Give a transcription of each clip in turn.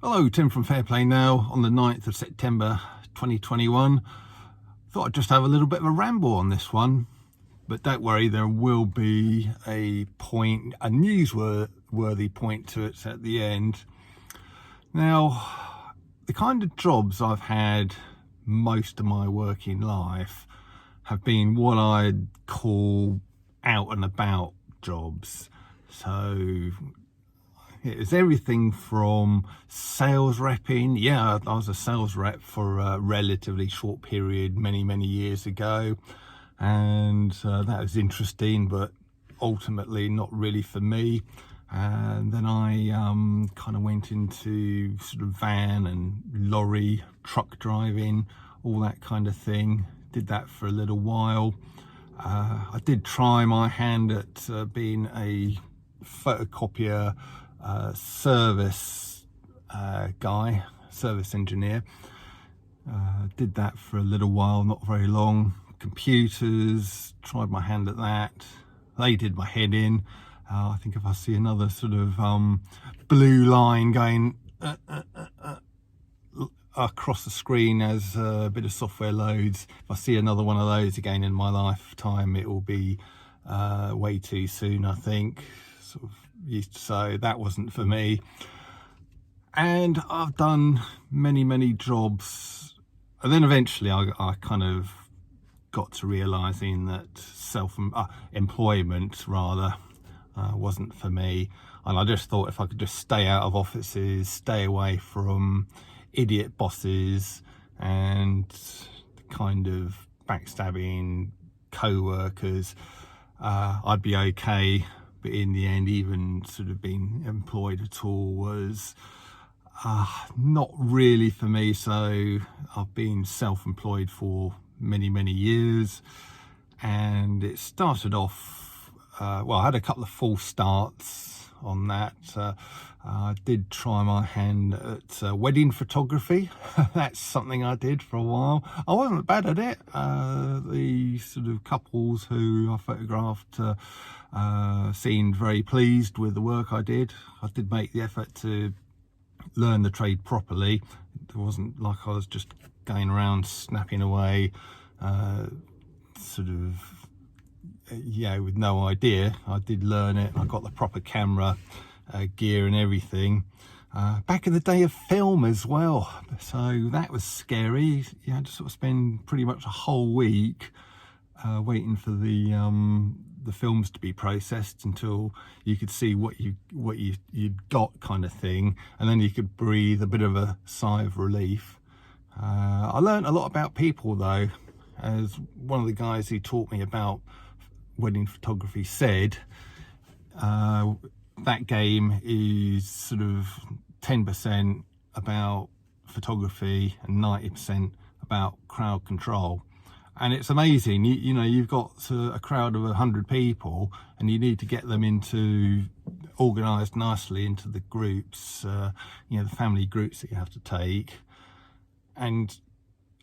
Hello, Tim from Fairplay Now on the 9th of September 2021. Thought I'd just have a little bit of a ramble on this one, but don't worry, there will be a newsworthy point to it at the end. Now, the kind of jobs I've had most of my working life have been what I'd call out and about jobs. So it was everything from sales repping. Yeah, I was a sales rep for a relatively short period many years ago, and that was interesting, but ultimately not really for me. And then I kind of went into sort of van and lorry, truck driving, all that kind of thing. Did that for a little while. I did try my hand at being a photocopier service engineer. Did that for a little while, not very long. Computers, tried my hand at that. They did my head in. I think if I see another sort of blue line going across the screen as a bit of software loads, if I see another one of those again in my lifetime, it will be way too soon, I think. So that wasn't for me. And I've done many jobs, and then eventually I kind of got to realizing that employment rather wasn't for me. And I just thought if I could just stay out of offices, stay away from idiot bosses and kind of backstabbing co-workers, I'd be okay. But in the end, even sort of being employed at all was not really for me. So I've been self-employed for many years, and it started off, well, I had a couple of false starts on that. I did try my hand at wedding photography. That's something I did for a while. I wasn't bad at it. The sort of couples who I photographed seemed very pleased with the work I did. I did make the effort to learn the trade properly. It wasn't like I was just going around snapping away with no idea. I did learn it. I got the proper camera gear and everything. Back in the day of film as well, so that was scary. You had to sort of spend pretty much a whole week waiting for the films to be processed until you could see what you'd got, kind of thing, and then you could breathe a bit of a sigh of relief. I learned a lot about people though, as one of the guys who taught me about wedding photography said. That game is sort of 10% about photography and 90% about crowd control. And it's amazing, you know, you've got a crowd of 100 people and you need to get them organised nicely into the groups, the family groups that you have to take. And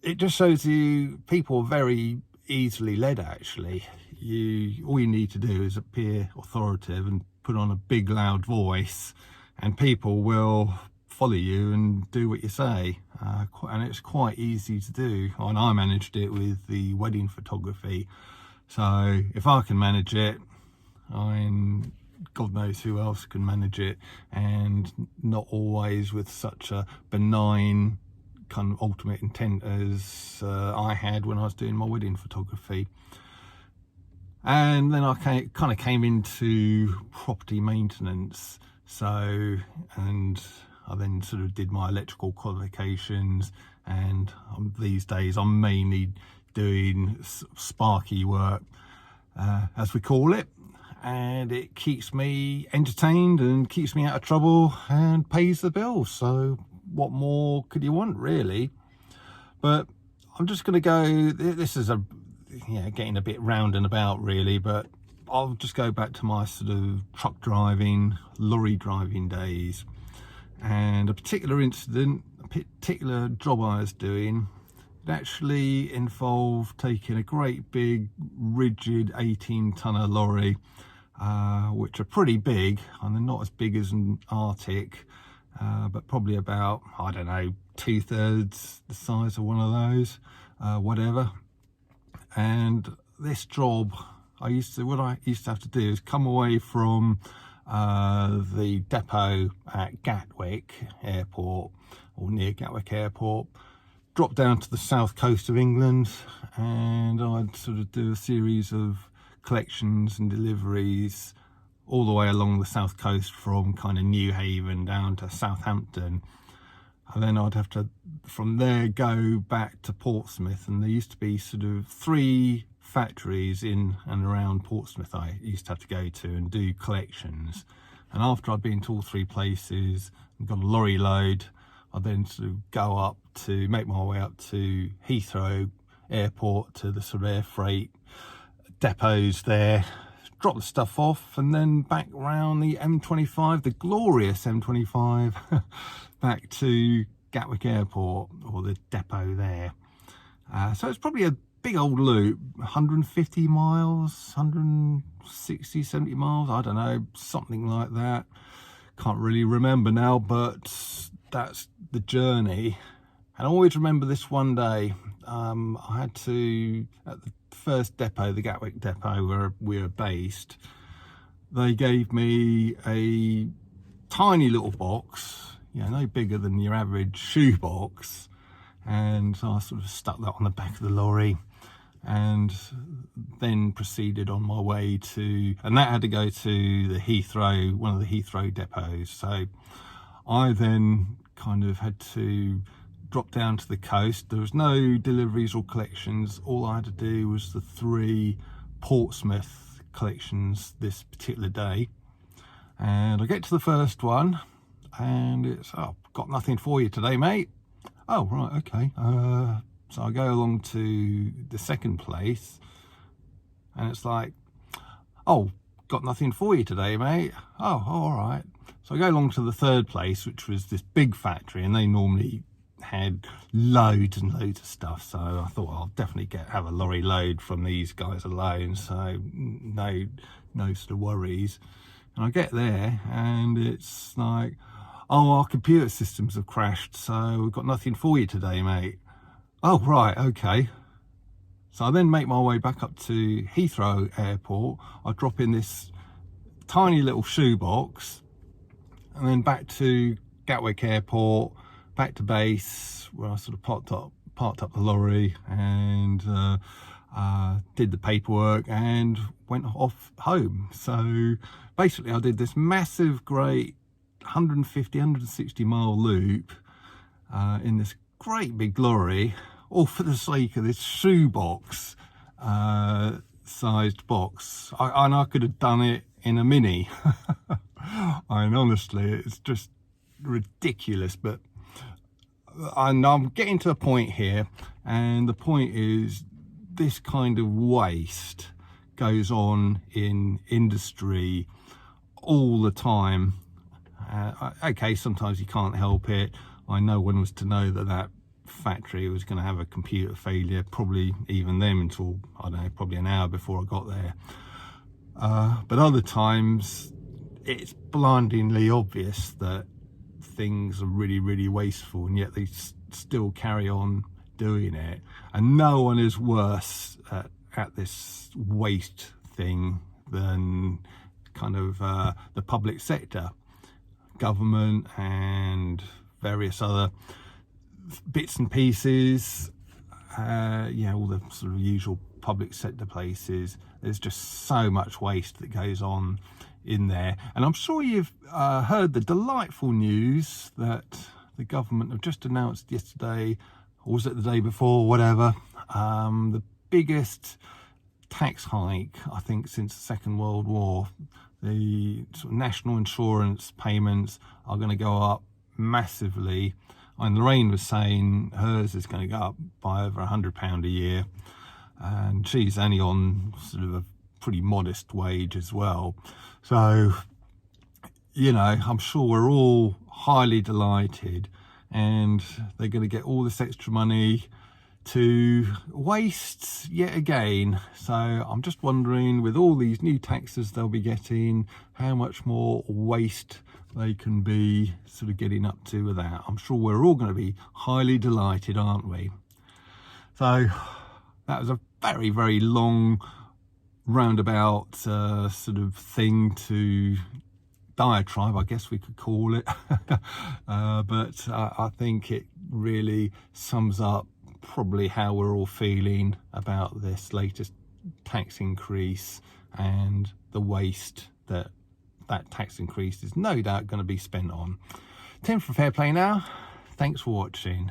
it just shows you people are very easily led, actually. All you need to do is appear authoritative and put on a big loud voice, and people will follow you and do what you say, and it's quite easy to do. And I managed it with the wedding photography, so if I can manage it, God knows who else can manage it, and not always with such a benign kind of ultimate intent as I had when I was doing my wedding photography. And then I kind of came into property maintenance. And I then sort of did my electrical qualifications, and these days I'm mainly doing sparky work, as we call it, and it keeps me entertained and keeps me out of trouble and pays the bills. So what more could you want, really? But I'm just going to go, this is getting a bit round and about really, but I'll just go back to my sort of truck driving, lorry driving days. And a particular incident, a particular job I was doing, it actually involved taking a great big rigid 18-tonner lorry, which are pretty big, and they're not as big as an Arctic, but probably about, I don't know, 2/3 the size of one of those, whatever. And this job, what I used to have to do is come away from the depot at Gatwick Airport, or near Gatwick Airport, drop down to the south coast of England, and I'd sort of do a series of collections and deliveries all the way along the south coast, from kind of Newhaven down to Southampton. And then I'd have to, from there, go back to Portsmouth. And there used to be sort of 3 factories in and around Portsmouth I used to have to go to and do collections. And after I'd been to all 3 places and got a lorry load, I'd then sort of go up to, make my way up to Heathrow Airport, to the sort of air freight depots there, drop the stuff off, and then back round the M25, the glorious M25, back to Gatwick Airport, or the depot there. So it's probably a big old loop, 150 miles, 160, 70 miles, I don't know, something like that. Can't really remember now, but that's the journey. And I always remember this one day. I had to, at the first depot, the Gatwick depot where we were based, they gave me a tiny little box, no bigger than your average shoe box, and so I sort of stuck that on the back of the lorry and then proceeded on my way to, and that had to go to the Heathrow, one of the Heathrow depots. So I then kind of had to drop down to the coast. There was no deliveries or collections. All I had to do was the 3 Portsmouth collections this particular day. And I get to the first one, and it's, "Oh, got nothing for you today, mate." Oh, right, okay. So I go along to the second place, and it's like, "Oh, got nothing for you today, mate." Oh, all right. So I go along to the third place, which was this big factory, and they normally had loads and loads of stuff. So I thought, I'll definitely have a lorry load from these guys alone. So no sort of worries. And I get there, and it's like, "Oh, our computer systems have crashed, so we've got nothing for you today, mate." Oh, right, okay. So I then make my way back up to Heathrow Airport. I drop in this tiny little shoebox, and then back to Gatwick Airport, back to base, where I sort of parked up the lorry and did the paperwork and went off home. So basically I did this massive, great 150, 160 mile loop in this great big lorry, all for the sake of this shoebox sized box. And I could have done it in a Mini. I mean, honestly, it's just ridiculous. But I'm getting to a point here, and the point is, this kind of waste goes on in industry all the time. Okay, sometimes you can't help it. I know one was to know that factory was going to have a computer failure, probably even them until, I don't know, probably an hour before I got there. But other times it's blindingly obvious that things are really, really wasteful, and yet they still carry on doing it. And no one is worse at this waste thing than kind of the public sector, government and various other bits and pieces, all the sort of usual public sector places. There's just so much waste that goes on in there. And I'm sure you've heard the delightful news that the government have just announced yesterday, or was it the day before, whatever, the biggest tax hike, I think, since the Second World War. The sort of national insurance payments are going to go up massively. And Lorraine was saying hers is going to go up by over £100 a year, and she's only on sort of a pretty modest wage as well. So, I'm sure we're all highly delighted, and they're going to get all this extra money to waste yet again. So I'm just wondering, with all these new taxes they'll be getting, how much more waste they can be sort of getting up to with that. I'm sure we're all going to be highly delighted, aren't we? So that was a very, very long roundabout sort of thing to diatribe, I guess we could call it. But I think it really sums up probably how we're all feeling about this latest tax increase and the waste that tax increase is no doubt going to be spent on. Tim from Fair Play Now, thanks for watching.